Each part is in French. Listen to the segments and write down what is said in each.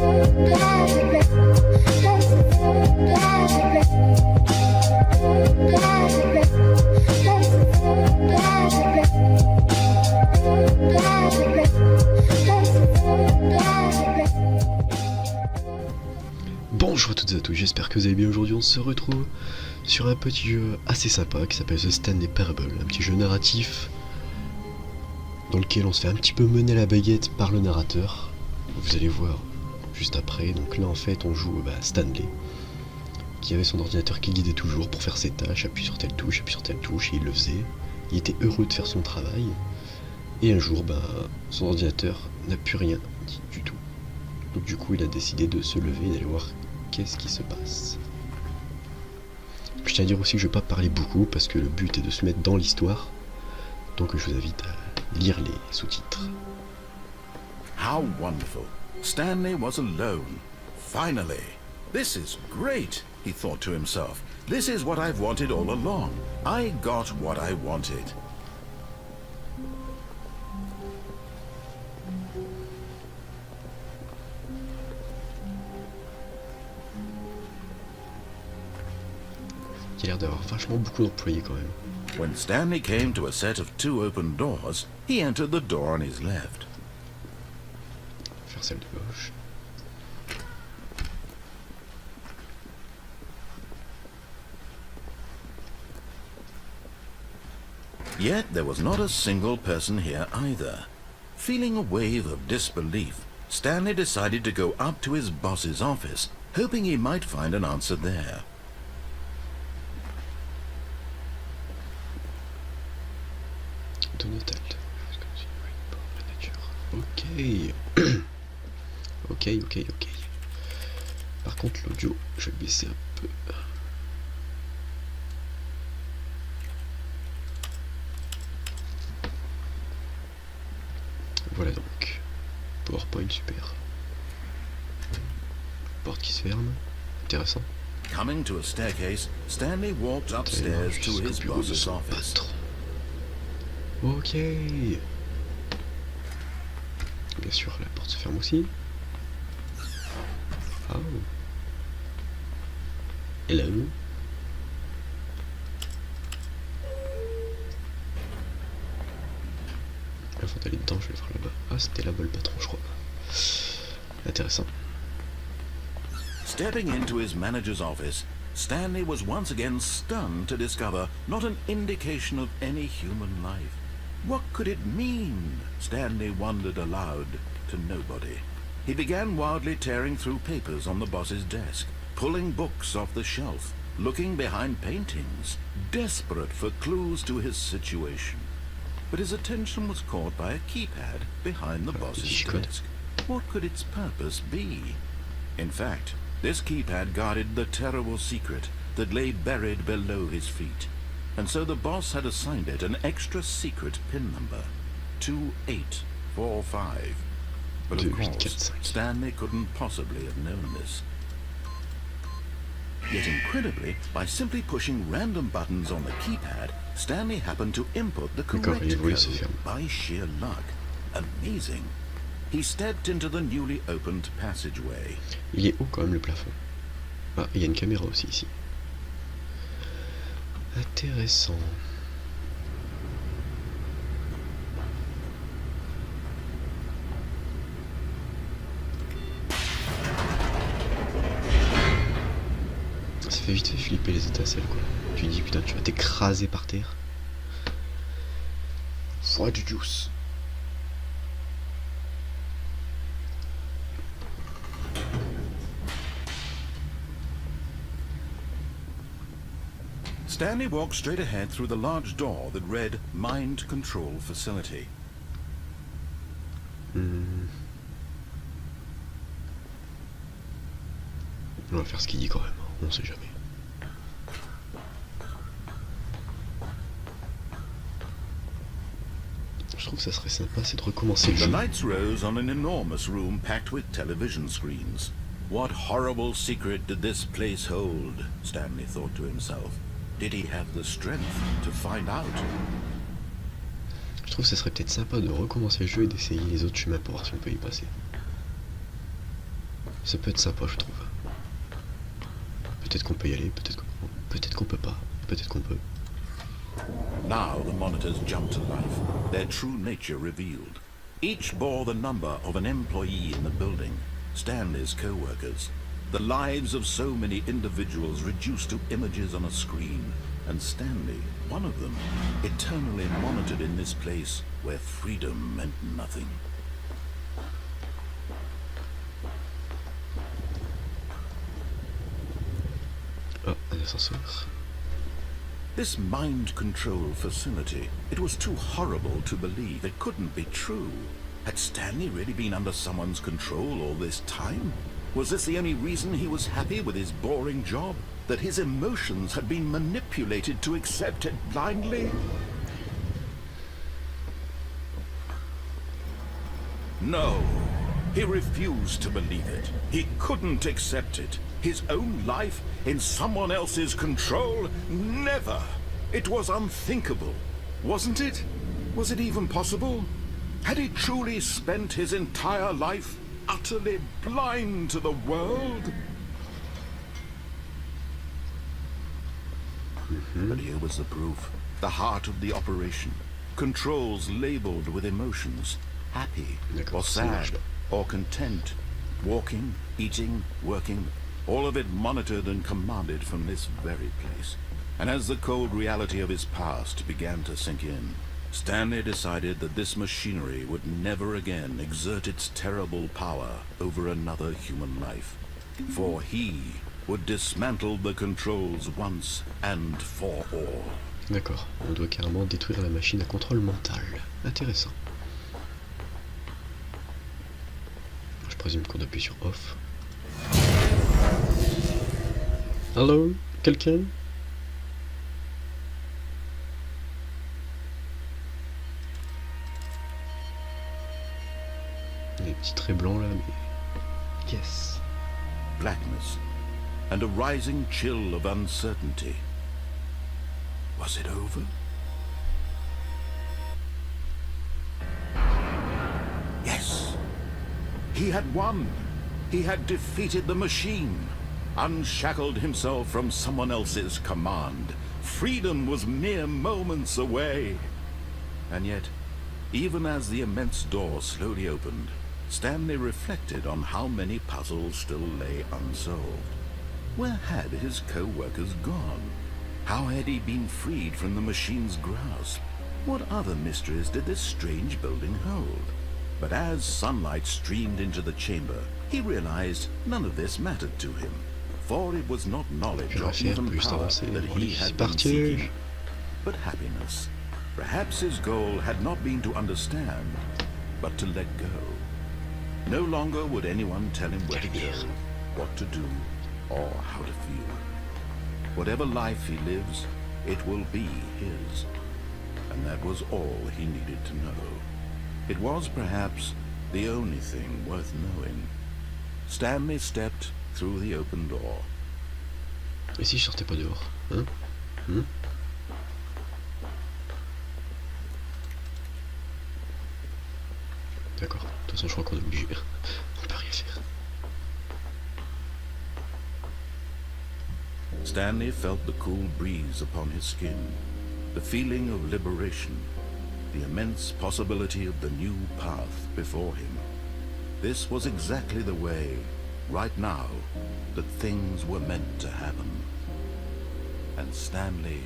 Bonjour à toutes et à tous, j'espère que vous allez bien. Aujourd'hui on se retrouve sur un petit jeu assez sympa qui s'appelle The Stanley Parable, un petit jeu narratif dans lequel on se fait un petit peu mener la baguette par le narrateur. Vous allez voir juste après. Donc là en fait on joue Stanley, qui avait son ordinateur qui guidait toujours pour faire ses tâches, appuie sur telle touche, et il le faisait. Il était heureux de faire son travail, et un jour son ordinateur n'a plus rien dit du tout. Donc du coup il a décidé de se lever et d'aller voir qu'est-ce qui se passe. Je tiens à dire aussi que je ne vais pas parler beaucoup parce que le but est de se mettre dans l'histoire. Donc je vous invite à lire les sous-titres. How wonderful. Stanley was alone. Finally. This is great, he thought to himself. This is what I've wanted all along. I got what I wanted. Il a l'air d'avoir vachement beaucoup d'employés quand même. When Stanley came to a set of 2 open doors, he entered the door on his left. Faire celle de gauche. Yet there was not a single person here either. Feeling a wave of disbelief, Stanley decided to go up to his boss's office, hoping he might find an answer there. Ok. Par contre l'audio, je vais baisser un peu. Voilà donc. PowerPoint super. Porte qui se ferme. Intéressant. Coming to a staircase, Stanley walked upstairs to his boss's office. Ok. Bien sûr, la porte se ferme aussi. Oh. Hello. Avant d'aller dedans, je vais voir là-bas. Ah, c'était là-bas le patron, je crois. Intéressant. Stepping into his manager's office, Stanley was once again stunned to discover not an indication of any human life. What could it mean? Stanley wondered aloud to nobody. He began wildly tearing through papers on the boss's desk, pulling books off the shelf, looking behind paintings, desperate for clues to his situation. But his attention was caught by a keypad behind the boss's desk. What could its purpose be? In fact, this keypad guarded the terrible secret that lay buried below his feet. And so the boss had assigned it an extra secret pin number, 2845. But of course, Stanley couldn't possibly have known this. Yet incredibly, by simply pushing random buttons on the keypad, Stanley happened to input the correct code by sheer luck. Amazing. He stepped into the newly opened passageway. Il est haut quand même le plafond. Ah, il y a une caméra aussi ici. Intéressant. Ça fait vite fait flipper les étincelles quoi. Tu dis putain tu vas t'écraser par terre. Foie du juice. Stanley walked straight ahead through the large door that read Mind Control Facility. On va faire ce qu'il dit quand même, on sait jamais. Je trouve que ça serait sympa, c'est de recommencer le jeu. The lights rose on an enormous room packed with television screens. What horrible secret did this place hold? Stanley thought to himself. Did he have the strength to find out? Je trouve que ça serait peut-être sympa de recommencer le jeu et d'essayer les autres chemins pour voir si on peut y passer. Ça peut être sympa, je trouve. Peut-être qu'on peut y aller, peut-être qu'on peut pas, peut-être qu'on peut. Now the monitors jumped to life, their true nature revealed. Each bore the number of an employee in the building, Stanley's co-workers. The lives of so many individuals reduced to images on a screen, and Stanley, one of them, eternally monitored in this place where freedom meant nothing. Oh, un ascenseur. This mind control facility, it was too horrible to believe. It couldn't be true. Had Stanley really been under someone's control all this time? Was this the only reason he was happy with his boring job? That his emotions had been manipulated to accept it blindly? No. He refused to believe it. He couldn't accept it. His own life in someone else's control? Never! It was unthinkable, wasn't it? Was it even possible? Had he truly spent his entire life utterly blind to the world? But here was the proof. The heart of the operation. Controls labeled with emotions. Happy, or sad, or content. Walking, eating, working. All of it monitored and commanded from this very place. And as the cold reality of his past began to sink in, Stanley decided that this machinery would never again exert its terrible power over another human life. For he would dismantle the controls once and for all. D'accord, on doit carrément détruire la machine à contrôle mental. Intéressant. Je présume qu'on appuie sur off. Hello, quelqu'un? Il y a des petits traits blancs là, mais... Yes. Blackness, and a rising chill of uncertainty. Was it over? Yes. He had won. He had defeated the machine. Unshackled himself from someone else's command. Freedom was mere moments away. And yet, even as the immense door slowly opened, Stanley reflected on how many puzzles still lay unsolved. Where had his co-workers gone? How had he been freed from the machine's grasp? What other mysteries did this strange building hold? But as sunlight streamed into the chamber, he realized none of this mattered to him. For it was not knowledge or even power that he had been seeking, but happiness. Perhaps his goal had not been to understand, but to let go. No longer would anyone tell him where to go, what to do, or how to feel. Whatever life he lives, it will be his. And that was all he needed to know. It was perhaps the only thing worth knowing. Stanley stepped through the open door. Et si je sortais pas dehors, hein? D'accord, de toute façon je crois qu'on est obligé. On peut rien faire. Stanley felt the cool breeze upon his skin, the feeling of liberation, the immense possibility of the new path before him. This was exactly the way, right now, that things were meant to happen. And Stanley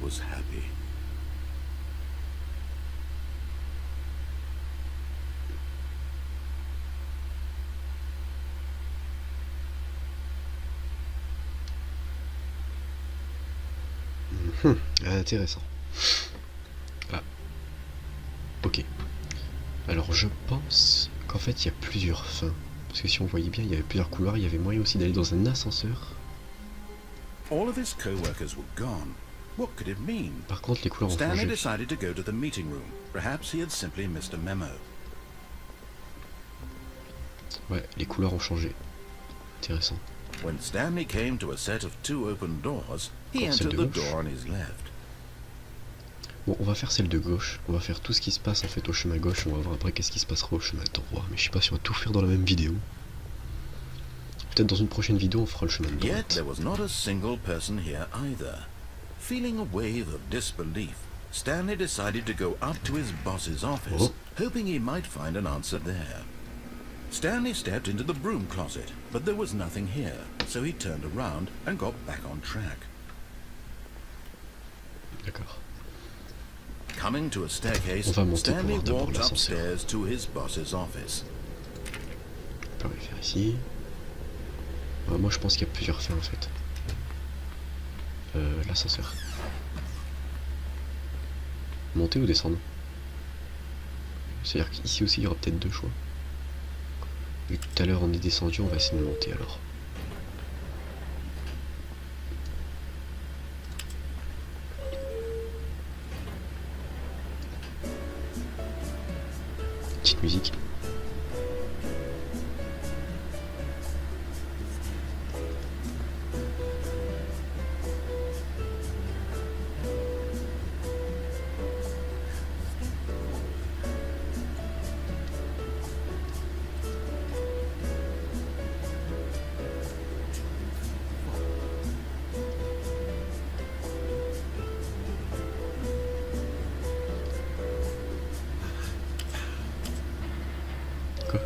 was happy. Intéressant. Ah. Ok. Alors je pense qu'en fait il y a plusieurs fins. Parce que si on voyait bien, il y avait plusieurs couloirs, il y avait moyen aussi d'aller dans un ascenseur. All of his co-workers were gone. What could it mean? Par contre, les couleurs ont Stanley changé. decided to go to the meeting room. Perhaps he had simply missed a memo. Ouais, les couleurs ont changé. Intéressant. When Stanley came to a set of 2 open doors, he entered the door on his left. Bon, on va faire celle de gauche. On va faire tout ce qui se passe en fait au chemin gauche. On va voir après qu'est-ce qui se passera au chemin droit. Mais je sais pas si on va tout faire dans la même vidéo. Peut-être dans une prochaine vidéo on fera le chemin de Yet droite. there was not a single person here either. Feeling a wave of disbelief, Stanley decided to go up to his boss's office, hoping he might find an answer there. Stanley stepped into the broom closet, but there was nothing here, so he turned around and got back on track. D'accord. Coming to a staircase, On va monter Stanley pour voir d'abord walked l'ascenseur. upstairs to his boss's office. On va le faire ici. Ouais, moi je pense qu'il y a plusieurs fins en fait. L'ascenseur. Monter ou descendre? C'est-à-dire qu'ici aussi il y aura peut-être deux choix. Vu que tout à l'heure on est descendu, on va essayer de monter alors. Petite musique. Quoi?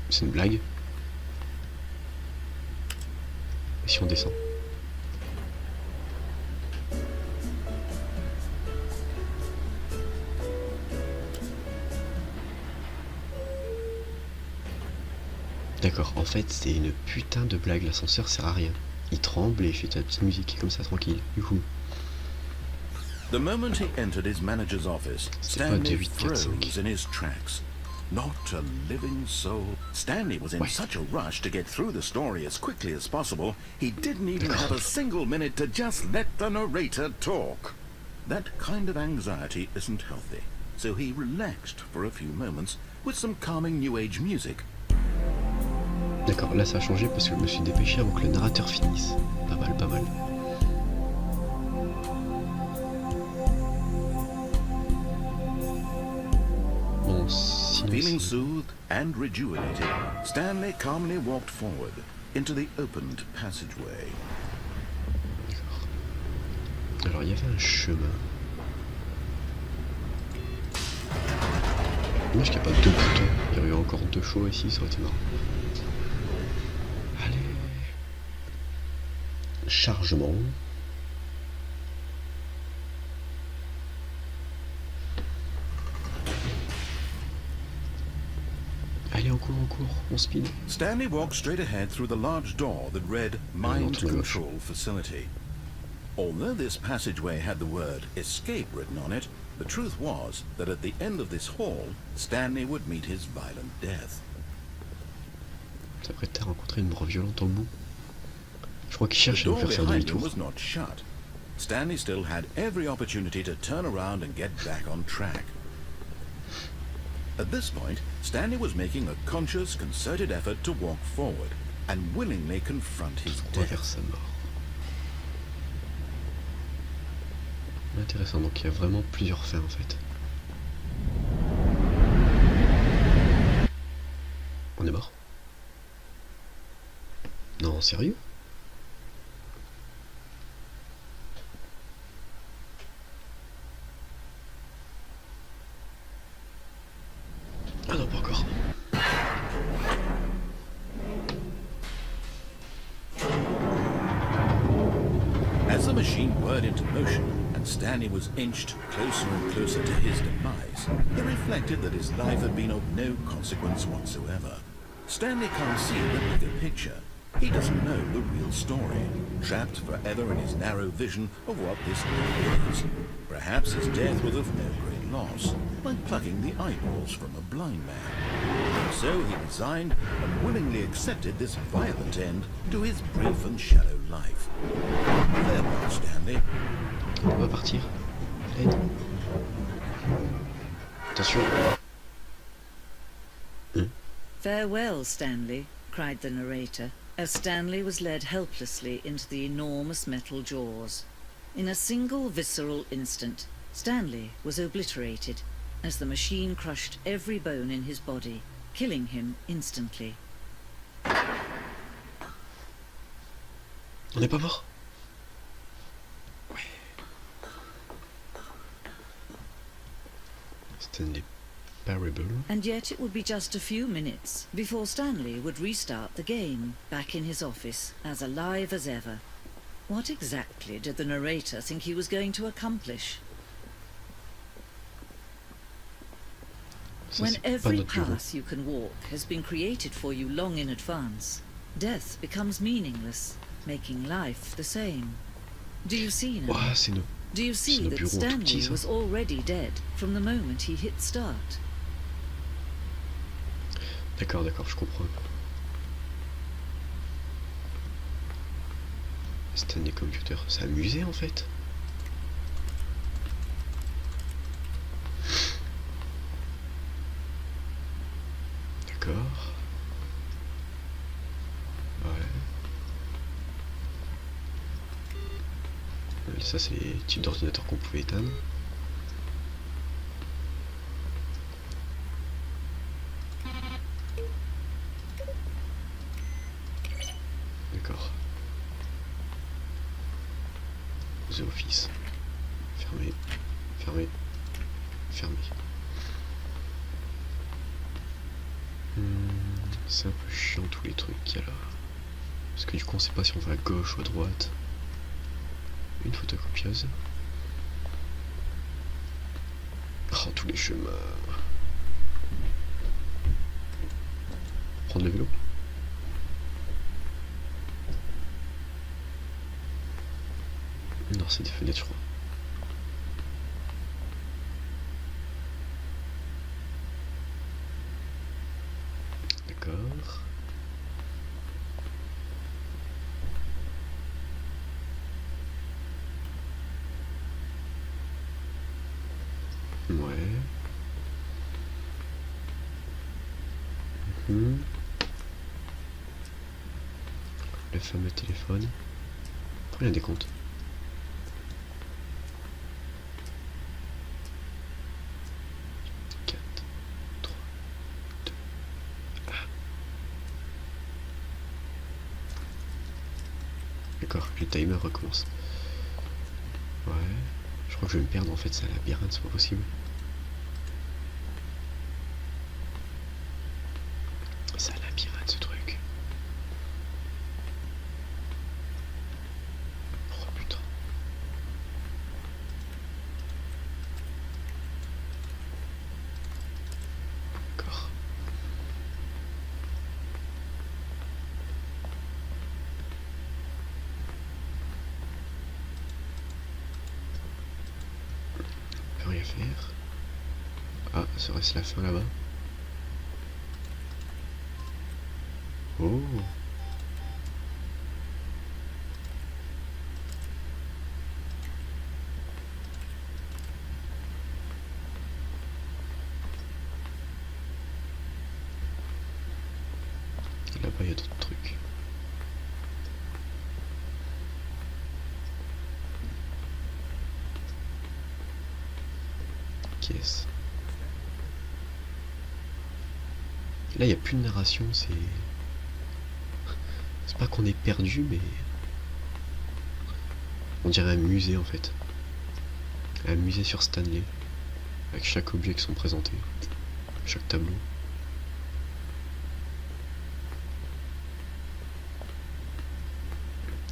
C'est une blague? Et si on descend? D'accord, en fait c'est une putain de blague, l'ascenseur sert à rien. Il tremble et il fait ta petite musique comme ça tranquille. Youhou. The moment he entered his manager's office, C'est pas Stanley 2, 8, 4, 5. froze in his tracks. Not a living soul. Stanley was in Ouais. such a rush to get through the story as quickly as possible, he didn't even have a single minute to just let the narrator talk. That kind of anxiety isn't healthy, so he relaxed for a few moments with some calming New Age music. D'accord, là ça a changé parce que je me suis dépêché avant que le narrateur finisse. Pas mal, pas mal. Bon, sinon... Feeling c'est- soothed and rejuvenated, Stanley calmly walked forward into the opened passageway. Alors il y avait un chemin. Dommage qu'il n'y a pas deux boutons. Il y aurait eu encore deux choix ici, ça aurait été marrant. Allez. Chargement. Allez, en cours, on speed. Stanley walked straight ahead through the large door that read Mind to my gauche. Control Facility. Although this passageway had the word escape written on it, the truth was that at the end of this hall, Stanley would meet his violent death. S'apprête à rencontrer une mort violente en bout. Je crois qu'il The cherche à nous door faire faire behind him demi-tour. was not shut. Stanley still had every opportunity to turn around and get back on track. At this point, Stanley was making a conscious, concerted effort to walk forward and willingly confront his Vers death. sa mort. Intéressant, donc il y a vraiment plusieurs fins en fait. On est mort? Non, sérieux? Ah non, pas encore. As the machine whirred into motion and Stanley was inched closer and closer to his demise, he reflected that his life had been of no consequence whatsoever. Stanley can't see the bigger picture. He doesn't know the real story, trapped forever in his narrow vision of what this life is. Perhaps his death was of no great loss, like plucking the eyeballs from a blind man. So he resigned and willingly accepted this violent end to his brief and shallow life. Farewell, Stanley. On va partir. L'aide. Attention. Farewell, Stanley, cried the narrator, as Stanley was led helplessly into the enormous metal jaws. In a single visceral instant, Stanley was obliterated, as the machine crushed every bone in his body, killing him instantly. On n'est pas mort? Ouais. Stanley Parable. And yet it would be just a few minutes before Stanley would restart the game, back in his office, as alive as ever. What exactly did the narrator think he was going to accomplish? Ça, When c'est pas every notre bureau. path you can walk has been created for you long in advance, death becomes meaningless, making life the same. Do you see now? Ouah, c'est nos... Do you c'est see nos that bureaux tout petits, Stanley ça. was already dead from the moment he hit start? D'accord, d'accord, je comprends. Stanley Computer, c'est un musée en fait. D'accord. Ouais. Ça c'est les types d'ordinateurs qu'on pouvait éteindre. D'accord. The Office. Fermé. Fermé. Fermé. C'est un peu chiant tous les trucs qu'il y a là. Parce que du coup on sait pas si on va à gauche ou à droite. Une photocopieuse. Oh, tous les chemins. Prendre le vélo. Non, c'est des fenêtres, je crois. D'accord. Ouais. Le fameux téléphone. Pourquoi il y a des comptes? D'accord, le timer recommence. Ouais. Je crois que je vais me perdre en fait, c'est un labyrinthe, c'est pas possible. C'est un labyrinthe ce truc. Oh putain. D'accord. On peut rien faire. Ah, serait-ce la fin là-bas? Oh. Là-bas, il y a d'autres trucs. Caisse. Là, il n'y a plus de narration, c'est... C'est pas qu'on est perdu, mais... On dirait un musée, en fait. Un musée sur Stanley. Avec chaque objet qui sont présentés. Chaque tableau.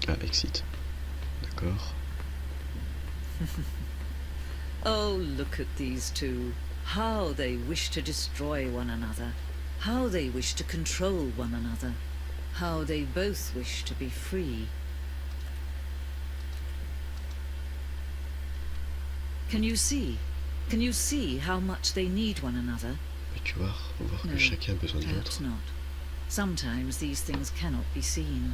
Ah, exit. D'accord. Oh, look at these two. How they wish to destroy one another. How they wish to control one another. How they both wish to be free. Can you see? Can you see how much they need one another? Peux-tu voir? On va voir No, que chacun a besoin de perhaps l'autre. not. Sometimes these things cannot be seen.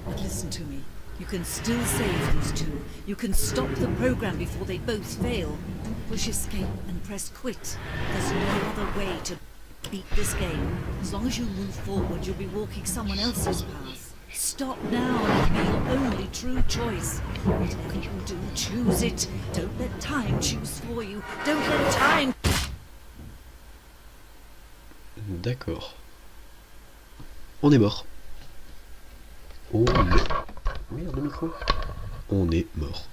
But listen to me. You can still save these two. You can stop the program before they both fail. Push escape and press quit. There's no other way to beat this game. As long as you move forward, you'll be walking someone else's path. stop now and be your only true choice. Whatever you do, choose it. Don't let time choose for you. Don't let time... D'accord. On est mort. On est... Merde, le micro. On est mort.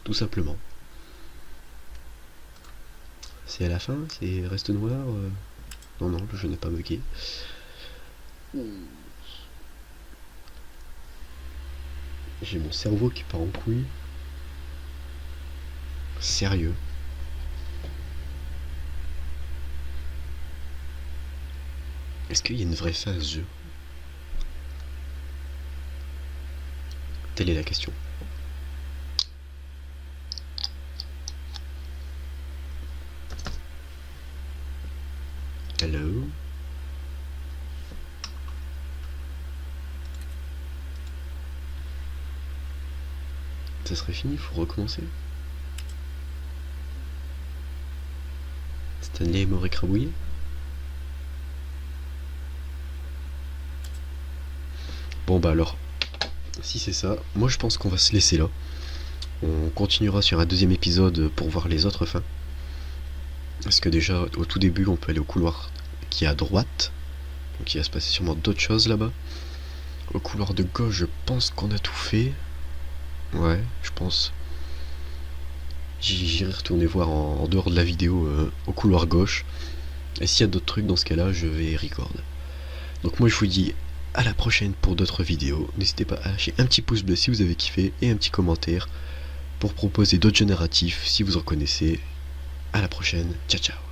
Tout simplement. C'est à la fin? C'est reste noir? Non, non, je n'ai pas bugué. J'ai mon cerveau qui part en couille. Sérieux. Est-ce qu'il y a une vraie fin à ce jeu? Telle est la question. Hello? Ça serait fini, il faut recommencer. Stanley est mort écrabouillé. Bon bah alors, si c'est ça, moi je pense qu'on va se laisser là. On continuera sur un deuxième épisode pour voir les autres fins. Parce que déjà, au tout début, on peut aller au couloir qui est à droite. Donc il va se passer sûrement d'autres choses là-bas. Au couloir de gauche, je pense qu'on a tout fait. Ouais, je pense. J'irai retourner voir en dehors de la vidéo au couloir gauche. Et s'il y a d'autres trucs dans ce cas-là, je vais record. Donc moi je vous dis à la prochaine pour d'autres vidéos. N'hésitez pas à lâcher un petit pouce bleu si vous avez kiffé et un petit commentaire pour proposer d'autres jeux narratifs si vous en connaissez. À la prochaine, ciao ciao.